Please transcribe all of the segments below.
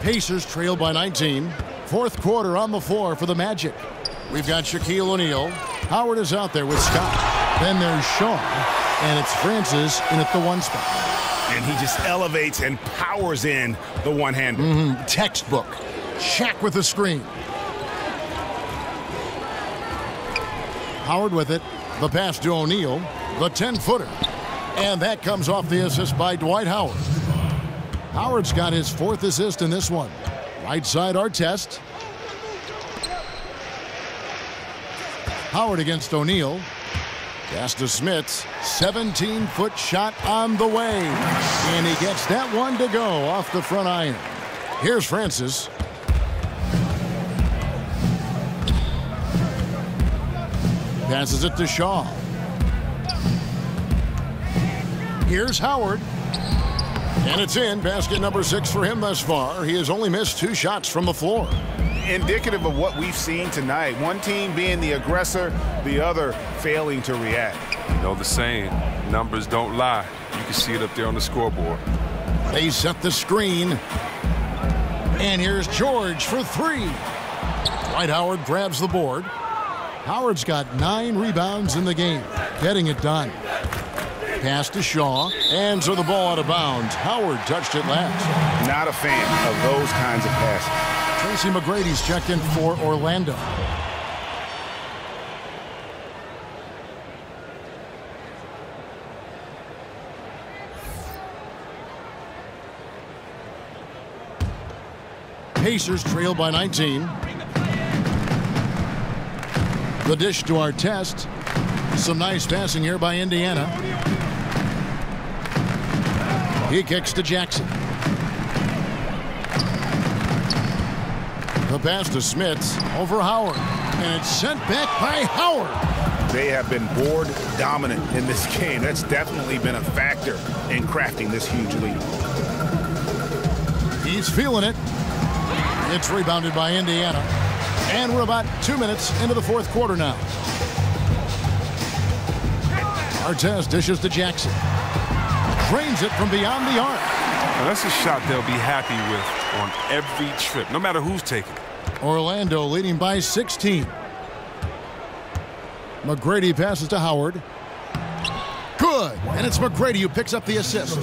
Pacers trail by 19. Fourth quarter on the floor for the Magic. We've got Shaquille O'Neal. Howard is out there with Scott. Then there's Shaw. And it's Francis in at the one spot. And he just elevates and powers in the one-hander. Textbook. Shaq with the screen. Howard with it. The pass to O'Neal. The 10-footer. And that comes off the assist by Dwight Howard. Howard's got his fourth assist in this one. Right side Artest. Howard against O'Neal. Pass to Smits. 17-foot shot on the way. And he gets that one to go off the front iron. Here's Francis. Passes it to Shaw. Here's Howard. And it's in. Basket number 6 for him thus far. He has only missed 2 shots from the floor. Indicative of what we've seen tonight. One team being the aggressor, the other failing to react. You know the saying, numbers don't lie. You can see it up there on the scoreboard. They set the screen. And here's George for 3. Dwight Howard grabs the board. Howard's got 9 rebounds in the game. Getting it done. Pass to Shaw, and so the ball out of bounds. Howard touched it last. Not a fan of those kinds of passes. Tracy McGrady's checked in for Orlando. Pacers trail by 19. The dish to Artest. Some nice passing here by Indiana. He kicks to Jackson. The pass to Smits over Howard. And it's sent back by Howard. They have been board dominant in this game. That's definitely been a factor in crafting this huge lead. He's feeling it. It's rebounded by Indiana. And we're about 2 minutes into the fourth quarter now. Artest dishes to Jackson. Drains it from beyond the arc. Now that's a shot they'll be happy with on every trip, no matter who's taking it. Orlando leading by 16. McGrady passes to Howard. Good. And it's McGrady who picks up the assist.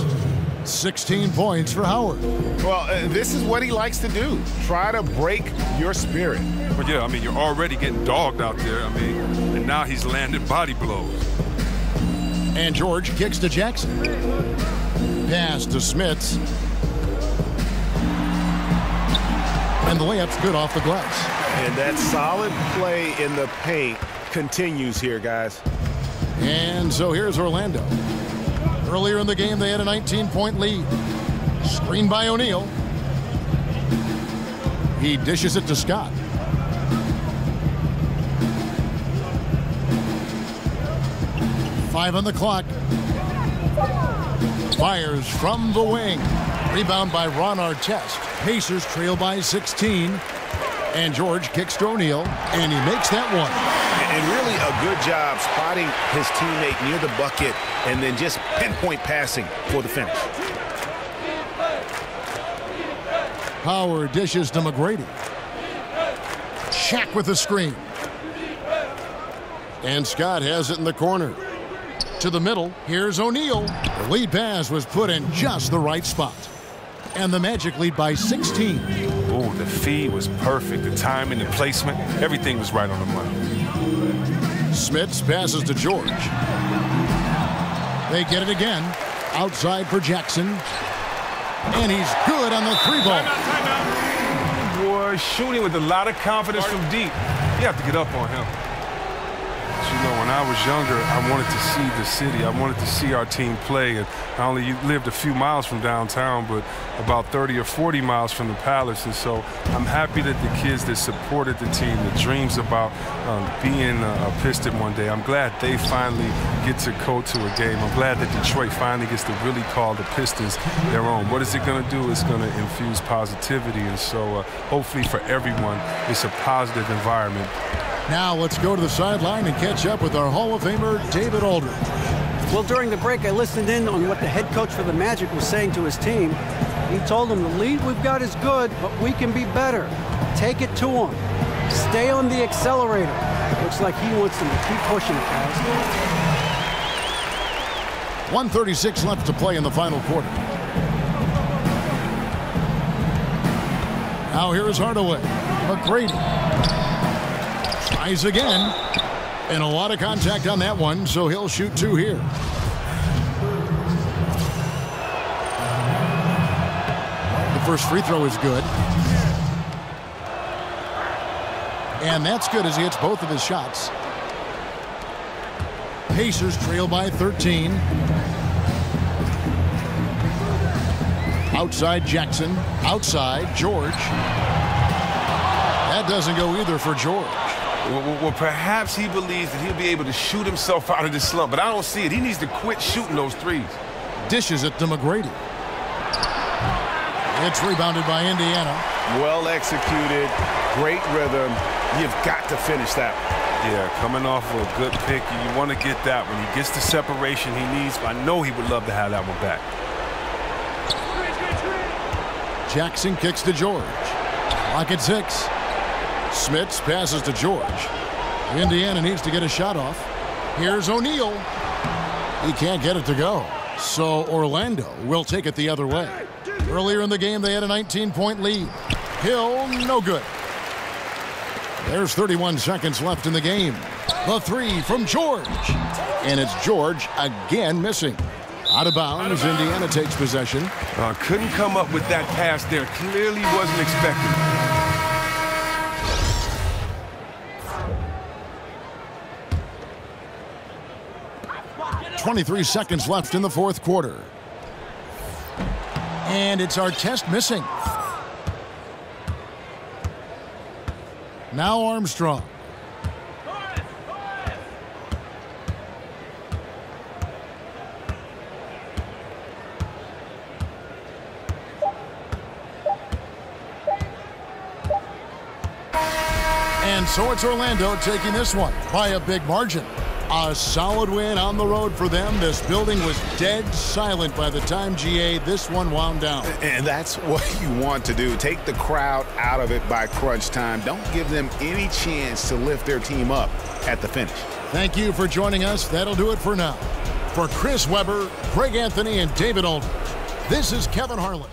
16 points for Howard. Well, this is what he likes to do. Try to break your spirit. But yeah, I mean, you're already getting dogged out there. I mean, and now he's landing body blows. And George kicks to Jackson. Pass to Smits. And the layup's good off the glass. And that solid play in the paint continues here, guys. And so here's Orlando. Earlier in the game, they had a 19-point lead. Screen by O'Neal. He dishes it to Scott. Five on the clock. Fires from the wing. Rebound by Ron Artest. Pacers trail by 16. And George kicks to O'Neal, and he makes that one. And really a good job spotting his teammate near the bucket and then just pinpoint passing for the finish. Howard dishes to McGrady. Shaq with the screen. And Scott has it in the corner. To the middle, here's O'Neal. The lead pass was put in just the right spot. And the Magic lead by 16. Oh, the feed was perfect. The timing, the placement, everything was right on the money. Smits passes to George. They get it again. Outside for Jackson. And he's good on the 3-ball. Boy, shooting with a lot of confidence from deep. You have to get up on him. You know, when I was younger, I wanted to see the city. I wanted to see our team play. And I only lived a few miles from downtown, but about 30 or 40 miles from the Palace. And so I'm happy that the kids that supported the team, that dreams about being a Piston one day, I'm glad they finally get to go to a game. I'm glad that Detroit finally gets to really call the Pistons their own. What is it going to do? It's going to infuse positivity. And so hopefully for everyone, it's a positive environment. Now let's go to the sideline and catch up with our Hall of Famer, David Aldridge. Well, during the break, I listened in on what the head coach for the Magic was saying to his team. He told them the lead we've got is good, but we can be better. Take it to him. Stay on the accelerator. Looks like he wants them to keep pushing it, guys. 1:36 left to play in the final quarter. Now here's Hardaway. McGrady tries again. And a lot of contact on that one, so he'll shoot 2 here. The first free throw is good. And that's good as he hits both of his shots. Pacers trail by 13. Outside Jackson. Outside George. That doesn't go either for George. Well, perhaps he believes that he'll be able to shoot himself out of this slump, but I don't see it. He needs to quit shooting those threes. Dishes it to McGrady. It's rebounded by Indiana. Well executed. Great rhythm. You've got to finish that one. Yeah, coming off of a good pick, you want to get that when he gets the separation he needs. I know he would love to have that one back. Jackson kicks to George. Clock at 6. Smits passes to George. Indiana needs to get a shot off. Here's O'Neal. He can't get it to go. So Orlando will take it the other way. Earlier in the game, they had a 19-point lead. Hill, no good. There's 31 seconds left in the game. The 3 from George. And it's George again missing. Out of bounds, Indiana takes possession. Couldn't come up with that pass there. Clearly wasn't expecting it. 23 seconds left in the fourth quarter. And it's Artest missing. Now Armstrong. And so it's Orlando taking this one by a big margin. A solid win on the road for them. This building was dead silent by the time, GA, this one wound down. And that's what you want to do. Take the crowd out of it by crunch time. Don't give them any chance to lift their team up at the finish. Thank you for joining us. That'll do it for now. For Chris Webber, Craig Anthony, and David Aldridge, this is Kevin Harlan.